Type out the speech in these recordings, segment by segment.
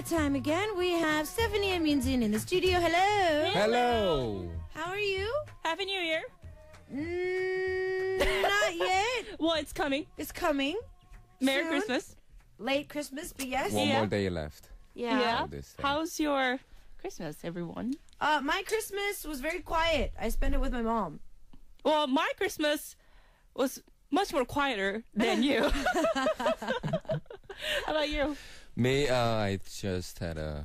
that time again. We have Stephanie and Minjin in the studio. Hello. Hello. How are you? Happy New Year. Not yet. Well, it's coming. It's coming. Merry soon. Christmas. Late Christmas, but yes. One more day left. Yeah. How's your Christmas, everyone? My Christmas was very quiet. I spent it with my mom. Well, my Christmas was much more quieter than you. How about you? Me, I just had a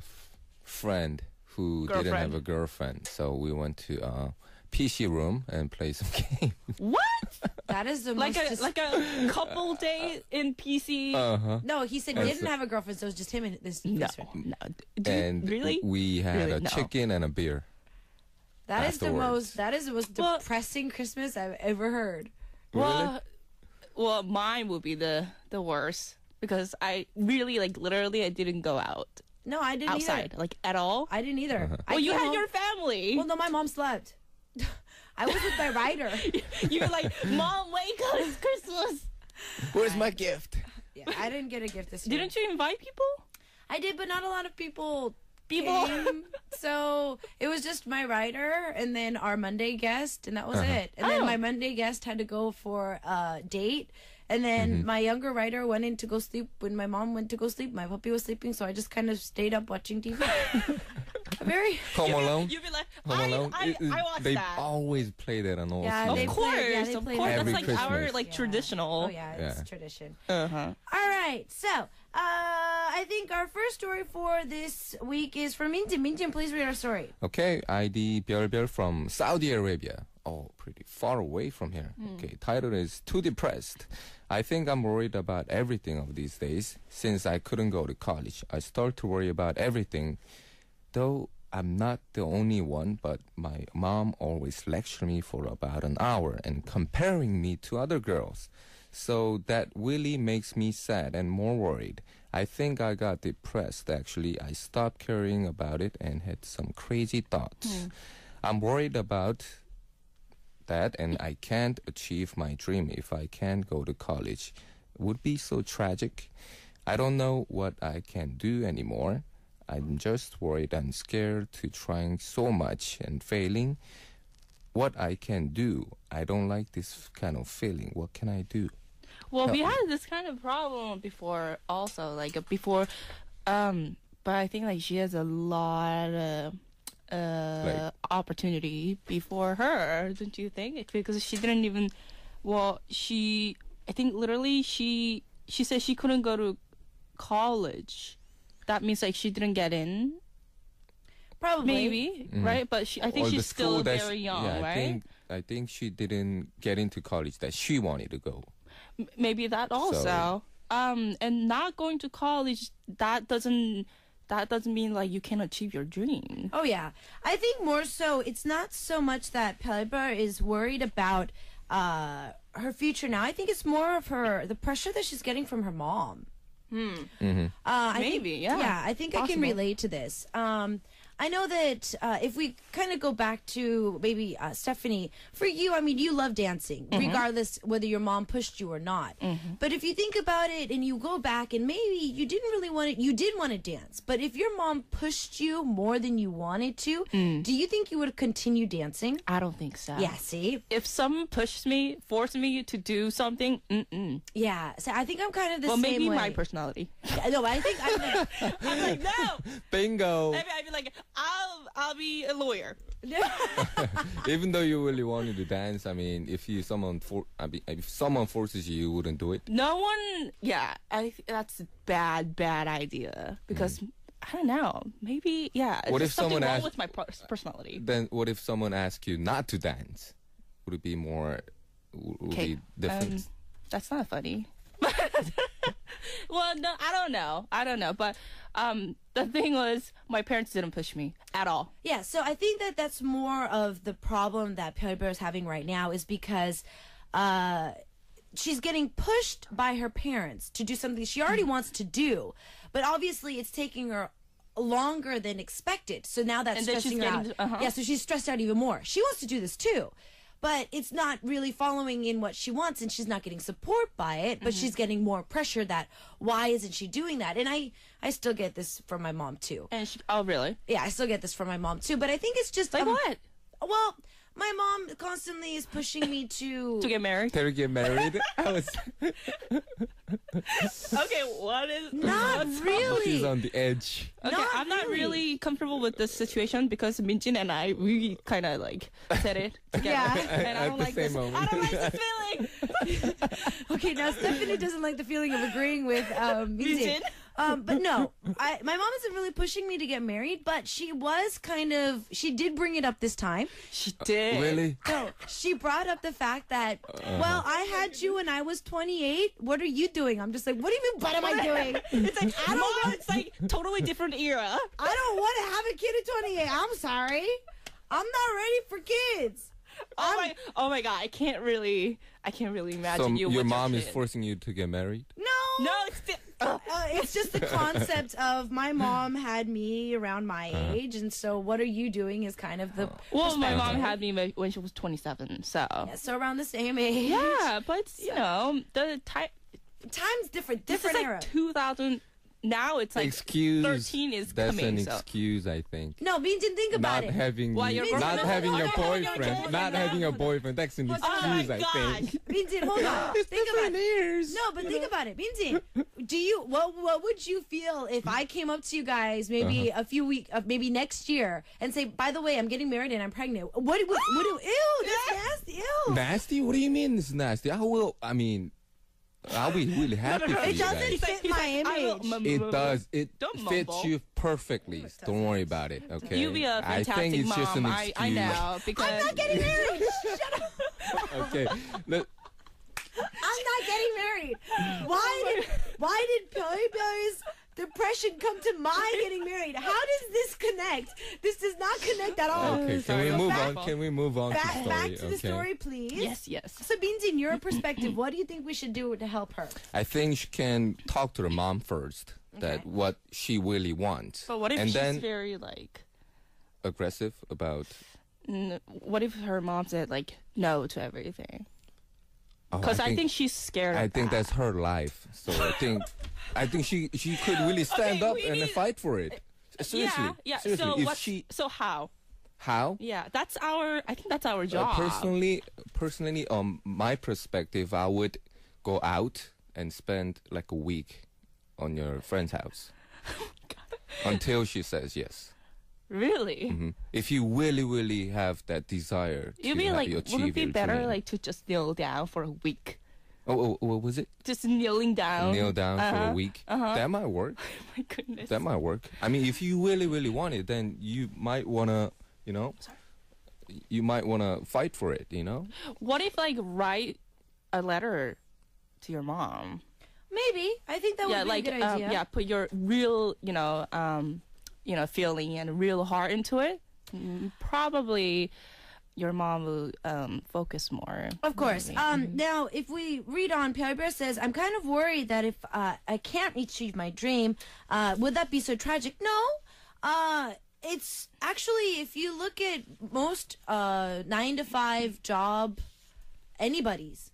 friend who didn't have a girlfriend, so we went to PC room and play some games. What? That is the like most... like a couple day in PC. No, he said he didn't have a girlfriend, so it was just him and this friend. No. And really? We had Really? a chicken and a beer. That is the most Well- depressing Christmas I've ever heard. Well, mine would be the worst because I really literally I didn't go out No, I didn't outside either. At all. I didn't either. Well, you had your family. Well, no, my mom slept. I was with my rider. You were like, Mom, wake up! It's Christmas. Where's my gift? Yeah, I didn't get a gift this year. Didn't you invite people? I did, but not a lot of people came. So it was just my rider and then our Monday guest, and that was it. And then my Monday guest had to go for a date. And then my younger rider went in to go sleep when my mom went to go sleep. My puppy was sleeping, so I just kind of stayed up watching TV. Home Alone. You'd be like, Home Alone. I watched they that. always play that on all Yeah, seasons. they Of course, play of that course. Every That's like our Christmas. traditional. Oh yeah, it's tradition. Uh-huh. All right, so I think our first story for this week is from Minjin. Minjin, please read our story. Okay, ID 별별 from Saudi Arabia. Oh, pretty far away from here. Okay, title is Too Depressed. I think I'm worried about everything of these days. Since I couldn't go to college, I start to worry about everything. Though I'm not the only one, but my mom always lectures me for about an hour and comparing me to other girls. So that really makes me sad and more worried. I think I got depressed actually. I stopped caring about it and had some crazy thoughts. I'm worried about that and I can't achieve my dream if I can't go to college. It would be so tragic. I don't know what I can do anymore. I'm just worried and scared to trying so much and failing. What I can do, I don't like this kind of feeling. What can I do? Well, we had this kind of problem before also, but I think she has a lot of opportunity before her, don't you think? Because she didn't even, I think literally she said she couldn't go to college. That means she didn't get in. Probably. Maybe, right? But I think she's still very young, right? I think she didn't get into college that she wanted to go. Maybe that also. And not going to college, that doesn't mean you can achieve your dream. Oh yeah, I think more so it's not so much that Pelber is worried about her future now. I think it's more of the pressure that she's getting from her mom. Maybe, I think I can relate to this. I know that if we kind of go back to maybe Stephanie, for you, I mean, you love dancing, regardless whether your mom pushed you or not. But if you think about it and you go back and maybe you didn't really want it, you did want to dance, but if your mom pushed you more than you wanted to, do you think you would continue dancing? I don't think so. Yeah, see? If someone forced me to do something, Yeah, so I think I'm kind of the well, same maybe way. my personality. No, I think I'm I'm like, no. Bingo! Maybe I'd be like, I'll be a lawyer. Even though you really wanted to dance, I mean, if someone forces you, you wouldn't do it. No one. Yeah, that's a bad idea because I don't know. Maybe What there's if something someone wrong asks- with my personality? Then what if someone asks you not to dance? Would it be more? Would be different? That's not funny. Well, no, I don't know. But the thing was, my parents didn't push me at all. Yeah, so I think that's more of the problem that Pelber is having right now is because she's getting pushed by her parents to do something she already wants to do, but obviously it's taking her longer than expected. So now that's stressing her out. Yeah, so she's stressed out even more. She wants to do this too. but it's not really following in what she wants, and she's not getting support by it, but she's getting more pressure that why isn't she doing that? And I still get this from my mom too. And oh, really? Yeah, I still get this from my mom too, but I think it's just Like what? Well, my mom constantly is pushing me to To get married? To get married? I was. Okay, what is... Not She's really. on the edge. Okay, Not I'm not really comfortable with this situation because Minjin and I, we kind of like said it together. Yeah. And I At don't the like same this. moment. I don't like this feeling. Okay, now Stephanie doesn't like the feeling of agreeing with Minjin. Minjin? But no, my mom isn't really pushing me to get married, but she did bring it up this time. She did. Really? No, she brought up the fact that, well, I had you when I was 28. What are you doing? I'm just like, what do you mean, what am I doing? It's like, I don't want, it's like totally different era. I don't want to have a kid at 28. I'm sorry. I'm not ready for kids. Oh my god, I can't really imagine So you your with mom your is kid. forcing you to get married? No. No, It's just the concept of my mom had me around my age, and so what are you doing is kind of the well, my mom perspective. had me when she was 27, so. Yeah, so around the same age. Yeah, but it's, you know, the time, Time's different. this is Different like era. 2000, now it's like Excuse. 13 is That's coming, an so. excuse, I think. No, Minjin, think about Not it. having Why you, you're- not No, no, having no, your no, no, no, no, boyfriend, no, not no, having a no. boyfriend. That's an Oh excuse, my I gosh. think. Minjin, hold on. Think about it. years. No, but think about it. Minjin, what would you feel if I came up to you guys maybe a few weeks, maybe next year, and say, by the way, I'm getting married and I'm pregnant? What do, ew, that's nasty, ew. Nasty? What do you mean it's nasty? I'll be really happy for It you doesn't guys. fit my image. It does. It Don't fits mumble. you perfectly. Don't worry about it, okay? You be a I think fantastic it's just an mom. excuse. I know because I'm not getting married. Shut up. Okay. I'm not getting married. Why did Pyoi's depression come to my getting married? How does this connect? This does not connect at all. Okay, can we Sorry. move Back- on? Can we move on to the story? Back to the Okay. story, please. yes. So, Minjin, your perspective, what do you think we should do to help her? I think she can talk to her mom first. That Okay. what she really wants. But what if and she's then very like? aggressive about? What if her mom said like no to everything? Oh, Because I think she's scared. I of think that. that's her life. So I think she could really stand Okay, up we and need- fight for it. Seriously. Yeah. Seriously. So if so how? how? Yeah, I think that's our job. Personally, my perspective, I would go out and spend like a week on your friend's house until she says yes. Really? If you really have that desire to You'd be like, achieve would it be your better dream. like to just kneel down for a week? Oh, what was it? Just kneeling down. Kneel down for a week. That might work. My goodness. That might work. I mean, if you really want it, then you might wanna, you might wanna fight for it. What if like write a letter to your mom? Maybe. I think that would be like a good idea. put your real, feeling and real heart into it. Probably your mom will focus more. Of course. maybe. Now, if we read on, Pyeolbear says, I'm kind of worried that if I can't achieve my dream, would that be so tragic? No. It's actually, if you look at most 9-to-5 job, anybody's,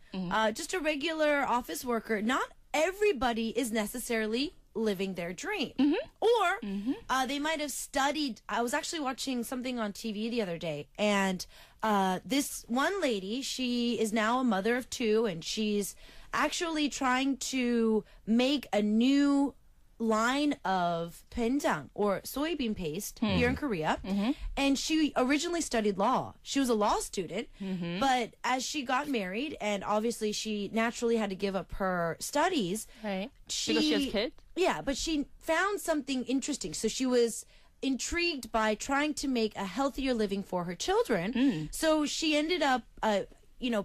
just a regular office worker, not everybody is necessarily living their dream. Or they might have studied. I was actually watching something on TV the other day, and this one lady, she is now a mother of 2, and she's actually trying to make a new line of doenjang or soybean paste here in Korea. And she originally studied law. She was a law student, but as she got married, and obviously she naturally had to give up her studies, Right. Because she has kids? yeah, but she found something interesting. So she was intrigued by trying to make a healthier living for her children. So she ended up,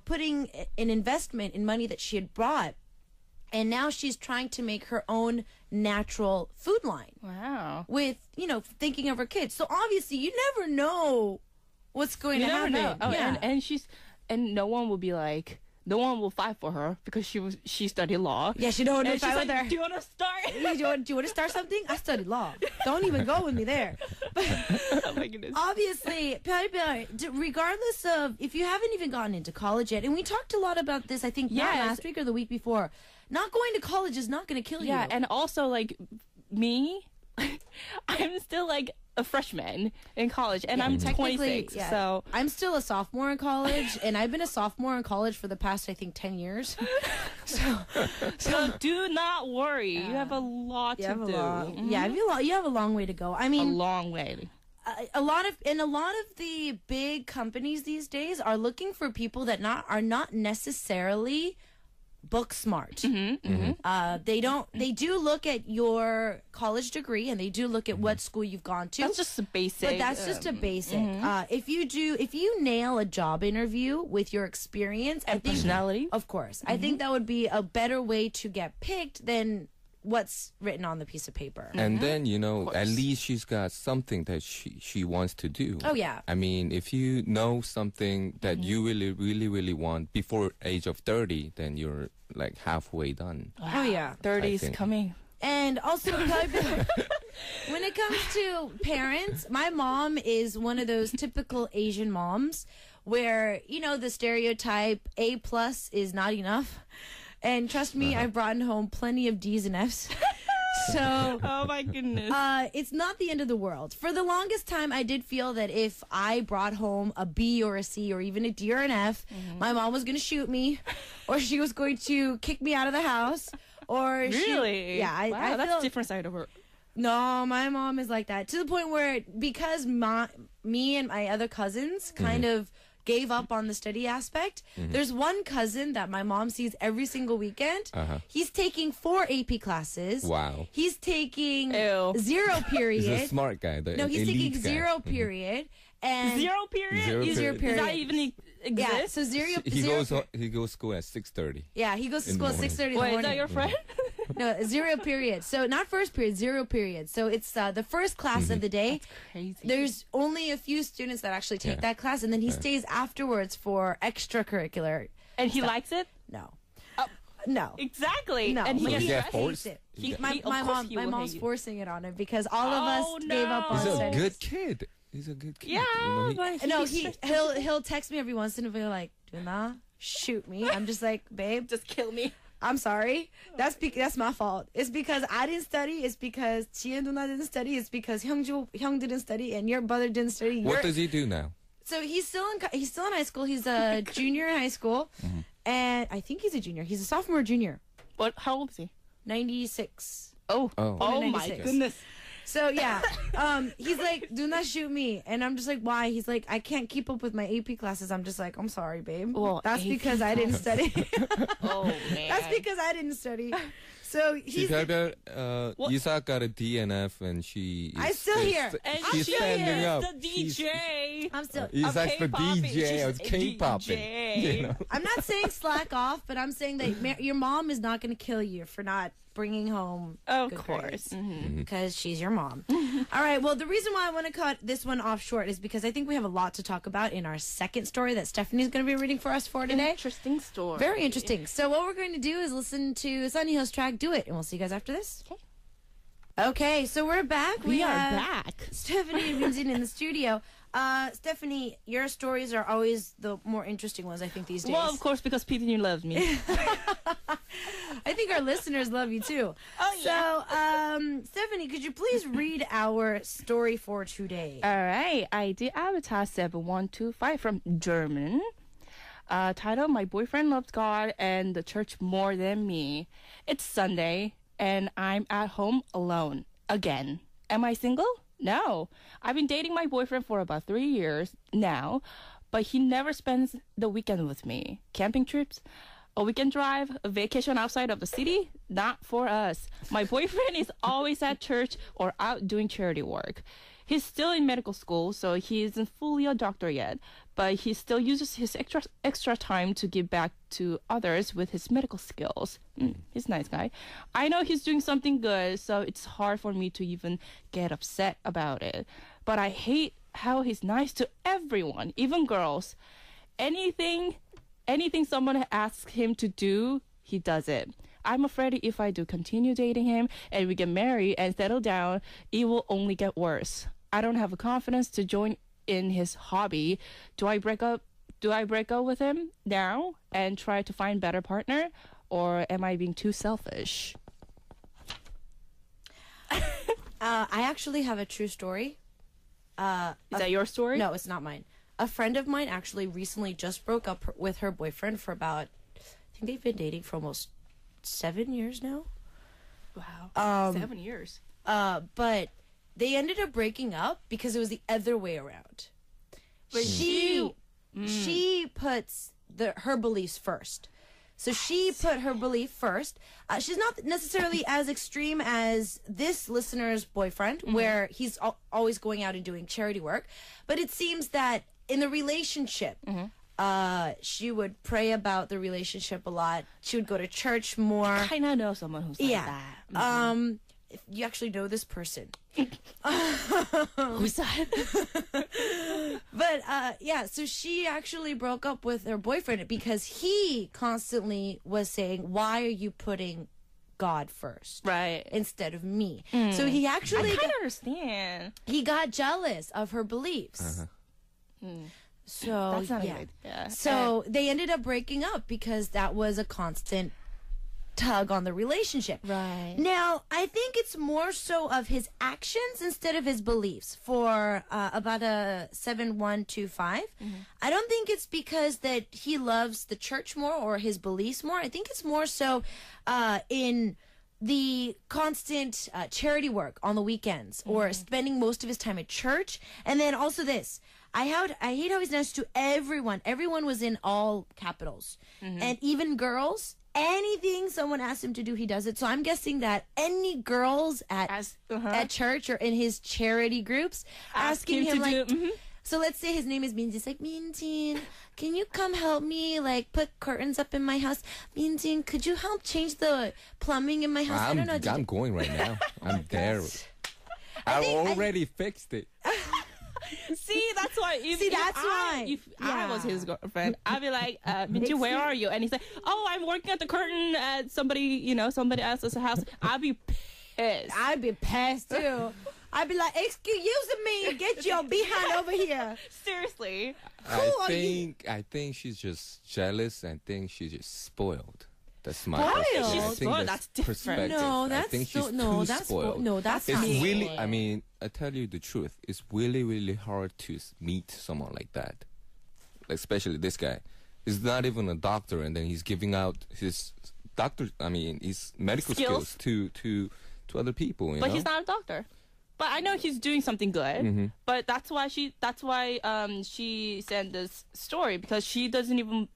putting an investment in money that she had brought. And now she's trying to make her own natural food line Wow. with, thinking of her kids. So obviously you never know what's going You to never happen. know. Oh, yeah. and no one will be like, no one will fight for her because she studied law. Yeah, she don't want to And she's fight with like, her. do you want to start? Do you want to start something? I studied law. Don't even go with me there. Oh my goodness. Obviously, regardless of if you haven't even gotten into college yet, and we talked a lot about this, I think not last week or the week before, not going to college is not going to kill you. Yeah, and also like me, I'm still like a freshman in college, and I'm 26. Yeah. So I'm still a sophomore in college, and I've been a sophomore in college for the past, I think, 10 years. so do not worry. You have a lot to do. Yeah, you have a long way to go. I mean, a long way. A lot of the big companies these days are looking for people that are not necessarily book smart. They do look at your college degree, and they do look at what school you've gone to. That's just a basic. But that's just a basic. If you nail a job interview with your experience and personality, of course, I think that would be a better way to get picked than what's written on the piece of paper. And then, at least she's got something that she wants to do. Oh, yeah. I mean, if you know something that you really, really, really want before age of 30, then you're like halfway done. Oh, yeah. 30 is coming. And also, when it comes to parents, my mom is one of those typical Asian moms where, the stereotype A+ is not enough. And trust me, I've brought home plenty of D's and F's. So, oh my goodness. It's not the end of the world. For the longest time, I did feel that if I brought home a B or a C or even a D or an F, my mom was going to shoot me, or she was going to kick me out of the house, or really? I that's feel, a different side of her. No, my mom is like that, to the point where because me and my other cousins kind of gave up on the study aspect. There's one cousin that my mom sees every single weekend. He's taking 4 AP classes. Wow. He's taking Ew. 0 period. He's a smart guy. No, he's taking guy. 0 period. And 0 period? Zero period. Does that even exist? Yeah, so 0 He goes school at 6:30. Yeah, he goes to school at 6:30 in the morning. Wait, is that your friend? No, 0 period. So not first period, 0 period. So it's the first class of the day. That's crazy. There's only a few students that actually take that class, and then he stays afterwards for extracurricular. And he likes it? No. No. Exactly. No. And But he get hates forced. it. Of My course he will mom's hate you. forcing it on him because all of us gave up on He's a studies. good kid. He's a good kid. Yeah, but No, he'll text me every once in a while like, "Do not shoot me." I'm just like, "Babe, just kill me. I'm sorry. That's my fault. It's because I didn't study. It's because Chia Duna didn't study. It's because Hyung didn't study, and your brother didn't study. What does he do now? So he's still in high school. He's a junior in high school, and I think he's a junior. He's a sophomore, or junior. What? How old is he? 96. Oh my 96. goodness. So yeah, he's like, "Do not shoot me," and I'm just like, "Why?" He's like, "I can't keep up with my AP classes." I'm just like, "I'm sorry, babe. Well, That's AP because I didn't study." Oh man. That's because I didn't study. So he's. Isak got a D and F, and she. I'm still here. And she's she standing is up. the DJ. I'm still. Isak's the K-poppin. DJ of She's K-poppin. DJ. I'm not saying slack off, but I'm saying that your mom is not going to kill you for not bringing home Of good course. grades, because she's your mom. All right, well, the reason why I want to cut this one off short is because I think we have a lot to talk about in our second story that Stephanie's going to be reading for us for today. Interesting story. Very interesting. So what we're going to do is listen to Sunny Hill's track "Do It," and we'll see you guys after this. Okay, so we're back. We are have back. Stephanie and Minjin in the studio. Stephanie, your stories are always the more interesting ones, I think, these days. Well, of course, because Peter, you love me. I think our listeners love you, too. Oh, yeah. So, Stephanie, could you please read our story for today? All right. ID Avatar 7125 from German. Title, My Boyfriend Loves God and the Church More Than Me. It's Sunday, and I'm at home alone. Again. Am I single? No. I've been dating my boyfriend for about 3 years now, but he never spends the weekend with me. Camping trips? A weekend drive? A vacation outside of the city? Not for us. My boyfriend is always at church or out doing charity work. He's still in medical school, so he isn't fully a doctor yet, but he still uses his extra time to give back to others with his medical skills. He's a nice guy. I know he's doing something good, so it's hard for me to even get upset about it. But I hate how he's nice to everyone, even girls. Anything someone asks him to do, he does it. I'm afraid if I do continue dating him and we get married and settle down, it will only get worse. I don't have the confidence to join in his hobby. Do I break up with him now and try to find better partner, or am I being too selfish? I actually have a true story. Is that your story? No, it's not mine. A friend of mine actually recently just broke up with her boyfriend for about, I think they've been dating for almost 7 years now. Wow. 7 years. But they ended up breaking up because it was the other way around. But she puts her beliefs first. So she put her belief first. She's not necessarily as extreme as this listener's boyfriend, where he's always going out and doing charity work. But it seems that in the relationship, she would pray about the relationship a lot. She would go to church more. I kind of know someone who's like that. If you actually know this person. Who's that? But yeah, so she actually broke up with her boyfriend because he constantly was saying, "Why are you putting God first, Right. instead of me?" So he actually I kind of understand. he got jealous of her beliefs. So That's not a yeah. good idea. So they ended up breaking up because that was a constant tug on the relationship. Right. Now, I think it's more so of his actions instead of his beliefs for about a 7125. I don't think it's because that he loves the church more or his beliefs more. I think it's more so in the constant charity work on the weekends or spending most of his time at church. And then also this. I hate how he's nice to everyone. Everyone was in all capitals. And even girls. Anything someone asks him to do, he does it. So I'm guessing that any girls at church or in his charity groups asking him like, so let's say his name is Minjin. It's like, Minjin, can you come help me like put curtains up in my house? Minjin, could you help change the plumbing in my house? I don't know. I'm going right now. I'm there. I already fixed it. See, that's why. If I was his girlfriend, I'd be like, Minjin, where are you? And he's like, oh, I'm working at the curtain at somebody else's house. I'd be pissed. I'd be pissed too. I'd be like, excuse me, get your behind over here. Seriously. I think she's just jealous and think she's just spoiled. That's my Spoiled? perspective. She's I think spoiled, that's different. perspective. No, I that's think she's so, no, too that's spoiled. no, that's It's not really, spoiled. I mean, I tell you the truth. It's really, really hard to meet someone like that. Like, especially this guy. He's not even a doctor, and then he's giving out his his medical skills to other people. You But know? he's not a doctor. But I know he's doing something good. But that's why she sent this story, because she doesn't even,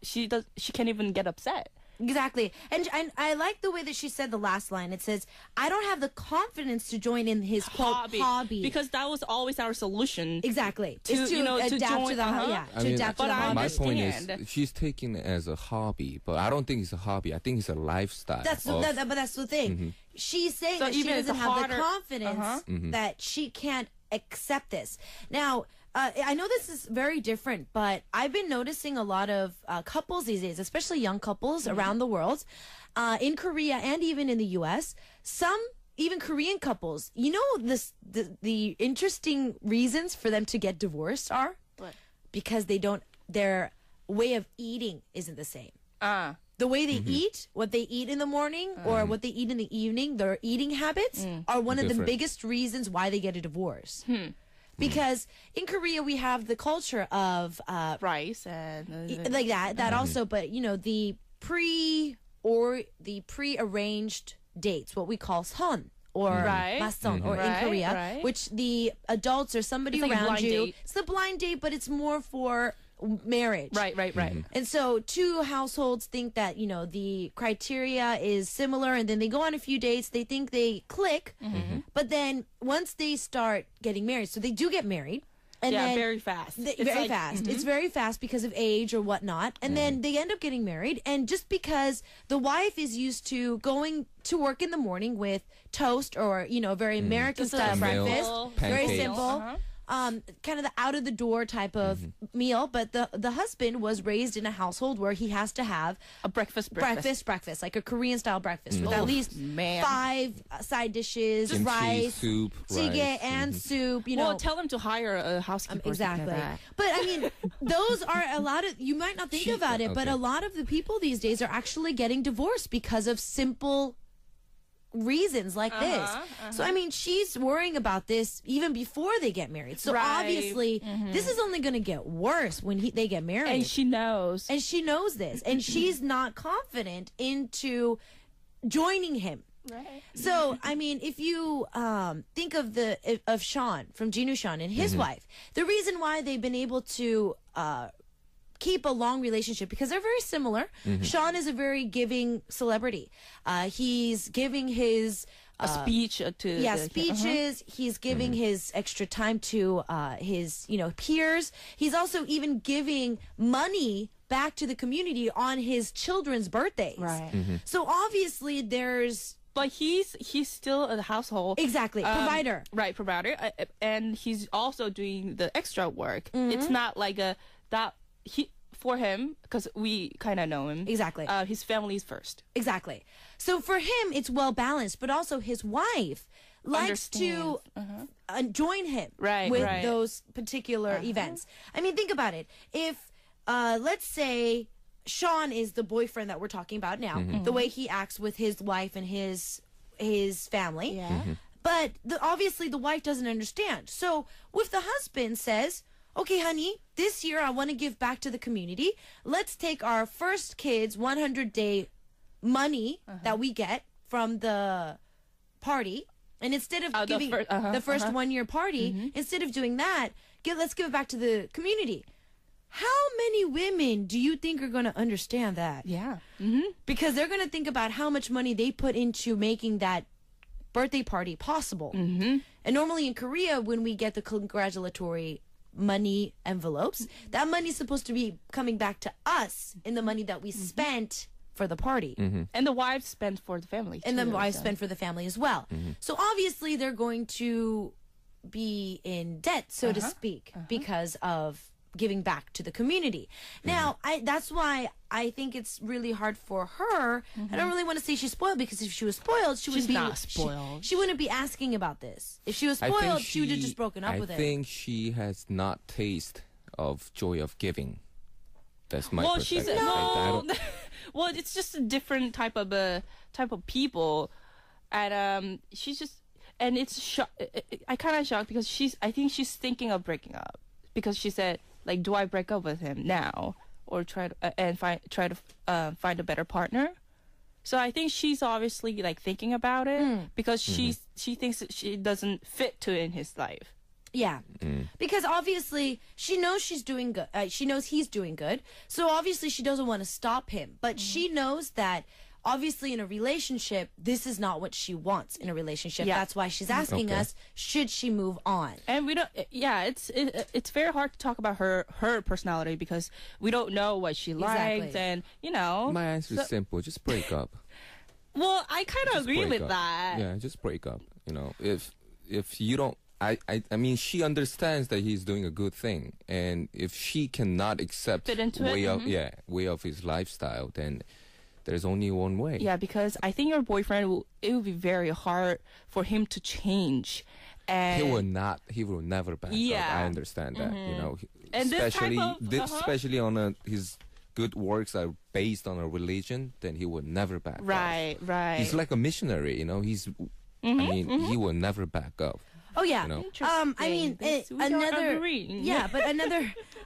she can't even get upset. Exactly. And I like the way that she said the last line. It says, I don't have the confidence to join in his quote, hobby. Because that was always our solution. Exactly. To, It's to you know, to adapt join- to the I mean, adapt to But the I hobby. my point is, understand. she's taking it as a hobby, but I don't think it's a hobby. I think it's a lifestyle. But that's the thing. She's saying So that she even doesn't it's have harder- the confidence that she can't accept this. Now, I know this is very different, but I've been noticing a lot of couples these days, especially young couples around the world, in Korea and even in the U.S. Some even Korean couples, the interesting reasons for them to get divorced are What? because their way of eating isn't the same. The way they eat, what they eat in the morning or what they eat in the evening, their eating habits are one of the Different. biggest reasons why they get a divorce. Because in Korea we have the culture of Rice and like that also, but the pre-arranged dates, what we call son or Right. mason or in Right, Korea, right. which the adults or somebody It's like a around blind you. date. It's the blind date, but it's more for marriage. Right. And so two households think that, the criteria is similar, and then they go on a few dates, they think they click, but then once they start getting married, so they do get married. And Yeah, then very fast. It's very like- fast. It's very fast because of age or whatnot. And then they end up getting married. And just because the wife is used to going to work in the morning with toast or, very American Just a style simple breakfast, very pancakes. simple. kind of the out of the door type of meal. But the husband was raised in a household where he has to have a breakfast, like a Korean style breakfast with at least 5 side dishes, Kimchi, rice, soup, jjigae, rice. and soup. You know, Well, tell them to hire a housekeeper. exactly. To do that. But I mean, those are a lot of, you might not think about it, but okay. a lot of the people these days are actually getting divorced because of simple reasons like this. So I mean, she's worrying about this even before they get married. So Right. obviously this is only going to get worse when they get married. And she knows. And she knows this, and she's not confident into joining him. Right. So, I mean, if you think of Sean from Jinu Sean and his wife, the reason why they've been able to keep a long relationship, because they're very similar. Sean is a very giving celebrity. He's giving his A speech to the, speeches. He's giving his extra time to his peers. He's also even giving money back to the community on his children's birthdays. Right. So obviously there's But he's still a household provider. Right, provider, and he's also doing the extra work. It's not like for him, because we kind of know him. Exactly. His family is first. Exactly. So for him, it's well balanced, but also his wife likes to join him with those particular events. I mean, think about it. If, let's say, Sean is the boyfriend that we're talking about now, the way he acts with his wife and his family. Yeah. But obviously the wife doesn't understand. So if the husband says, okay, honey, this year I want to give back to the community. Let's take our first kid's 100-day money that we get from the party, and instead of giving the first 1-year party, instead of doing that, let's give it back to the community. How many women do you think are going to understand that? Yeah. Because they're going to think about how much money they put into making that birthday party possible. And normally in Korea, when we get the congratulatory money envelopes, that money is supposed to be coming back to us in the money that we spent for the party. And the wife spent for the family. And the too, wife so. spent for the family as well. So obviously they're going to be in debt, so to speak, because of giving back to the community. Now, that's why I think it's really hard for her. I don't really want to say she's spoiled, because if she was spoiled, she would She's be not spoiled. She wouldn't be asking about this. If she was spoiled, she would have just broken up with I him. think she has not taste of joy of giving. That's my Well, perspective. she's I don't- well, it's just a different type of people, and she's just, and it's I kind of shocked because I think she's thinking of breaking up, because she said, like, do I break up with him now or try to find a better partner? So I think she's obviously like thinking about it because she thinks that she doesn't fit in his life. Yeah, because obviously she knows she's doing good. She knows he's doing good. So obviously she doesn't want to stop him. But she knows that obviously in a relationship, this is not what she wants in a relationship. Yeah. That's why she's asking us, should she move on? And we don't. Yeah, it's very hard to talk about her personality because we don't know what she likes, Exactly. and you know. My answer is simple: just break up. Well, I kind of Just agree break with up. that. Yeah, just break up. You know, if you don't, I mean, she understands that he's doing a good thing, and if she cannot accept Fit into it, way of his lifestyle, then there's only one way. Yeah, because I think your boyfriend it will be very hard for him to change. And He will not. He will never back up. I understand that. You know, And this type of- especially on his good works are based on a religion, then he will never back up. Right. He's like a missionary. You know, I mean, he will never back up. Oh yeah. You know? I mean, We are another agreeing. yeah, but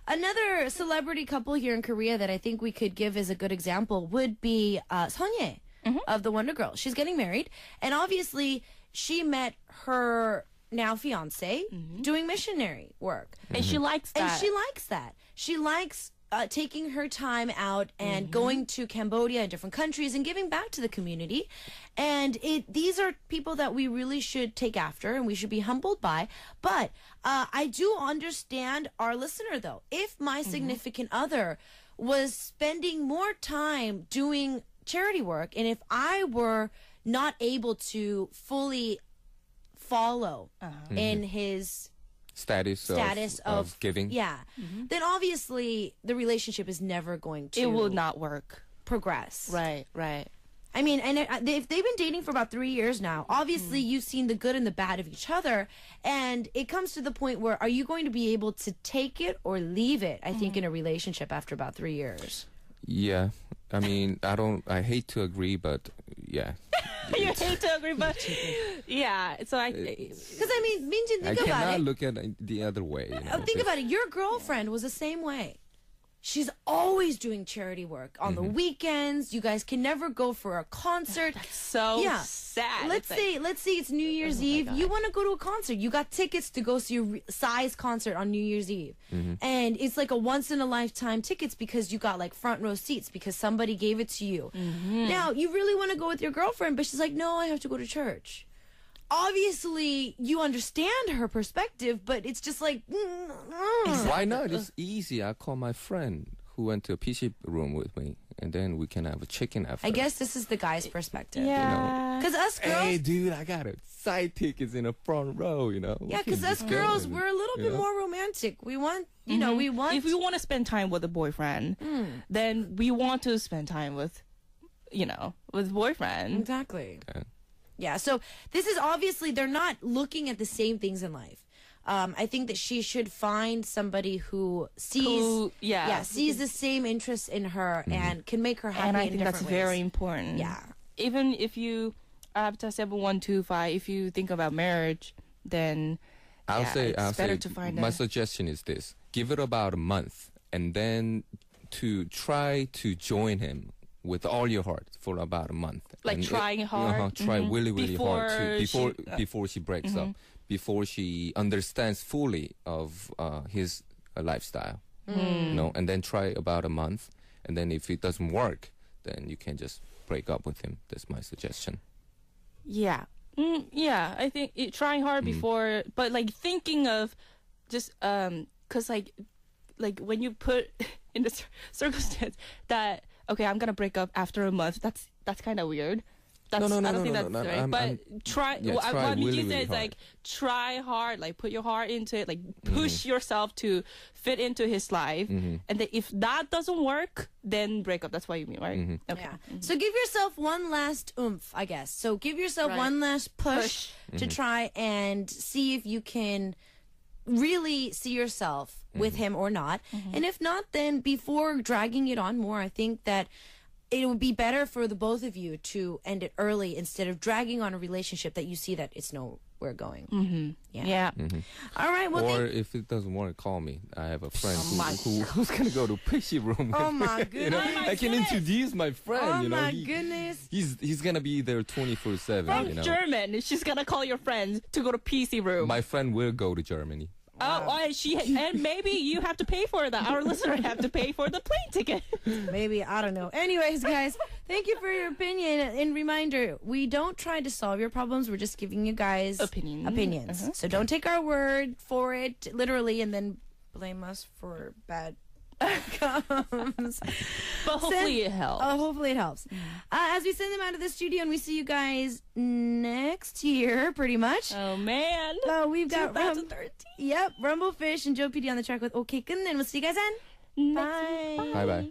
another celebrity couple here in Korea that I think we could give as a good example would be Sonye of the Wonder Girls. She's getting married, and obviously she met her now fiance doing missionary work, And she likes that. and she likes that. She likes taking her time out and going to Cambodia and different countries and giving back to the community. And these are people that we really should take after and we should be humbled by. But I do understand our listener, though. If my significant other was spending more time doing charity work, and if I were not able to fully follow in his status of giving. Yeah. Then obviously the relationship is never going to. It will not work. Progress. Right. Right. I mean, and if they've been dating for about 3 years now, obviously you've seen the good and the bad of each other, and it comes to the point where are you going to be able to take it or leave it? I think in a relationship after about 3 years. Yeah, I mean, I hate to agree, but yeah. You hate to agree, but yeah. So Because I mean, Minjin, think I about cannot it. look at it the other way. You know, Think about it. Your girlfriend was the same way. She's always doing charity work on the weekends. You guys can never go for a concert. That's so sad. Let's say it's New Year's Eve. You want to go to a concert. You got tickets to go see a size concert on New Year's Eve, and it's like a once in a lifetime tickets because you got like front row seats because somebody gave it to you. Now you really want to go with your girlfriend, but she's like, no, I have to go to church. Obviously, you understand her perspective, but it's just like, why not? It's easy. I call my friend who went to a PC room with me, and then we can have a chicken after. I guess this is the guy's perspective. Yeah. Because us girls, Hey, dude, I got side tickets in the front row. You know. yeah, because us girls, we're a little bit more romantic. We want, you know, we want. If we want to spend time with a boyfriend, then we want to spend time with, with boyfriend. Exactly. Okay. Yeah, so this is obviously, they're not looking at the same things in life. I think that she should find somebody who sees sees the same interests in her and can make her happy And I in think different that's ways. very important. Yeah. Even if you, after 7125, if you think about marriage, then I'll say better to find my suggestion is this: give it about a month, and then to try to join him with all your heart for about a month. Like and trying hard? Try really hard Before before she breaks up, before she understands fully of his lifestyle. And then try about a month, and then if it doesn't work, then you can just break up with him. That's my suggestion. Yeah. Yeah, I think trying hard before, but like thinking of just, cause like when you put in the circumstance that, okay, I'm gonna break up after a month, that's kind of weird. I don't think that's right. But try. What really, you say is hard. like try hard, like put your heart into it, like push yourself to fit into his life, and then if that doesn't work, then break up. That's what you mean, right? Okay. Yeah. So give yourself one last oomph, I guess. So give yourself one last push to try and see if you can really see yourself with him or not. And if not, then before dragging it on more, I think that it would be better for the both of you to end it early instead of dragging on a relationship that you see that it's nowhere going. Yeah. All right. Well, Or if it doesn't work, call me. I have a friend who's gonna go to PC room. Oh my goodness! I can introduce my friend. Oh my goodness! He's gonna be there 24/7. From German, she's gonna call your friends to go to PC room. My friend will go to Germany. Oh, and maybe you have to pay for that. Our listener have to pay for the plane ticket. Maybe, I don't know. Anyways, guys, thank you for your opinion. And reminder, we don't try to solve your problems. We're just giving you guys opinions. So don't take our word for it literally and then blame us for bad outcomes. But hopefully it helps. Hopefully it helps. As we send them out of the studio and we see you guys next year, pretty much. Oh, man. We've got 2013. Rumblefish and Joe PD on the track with OK Kun, and we'll see you guys then. Bye. Bye bye.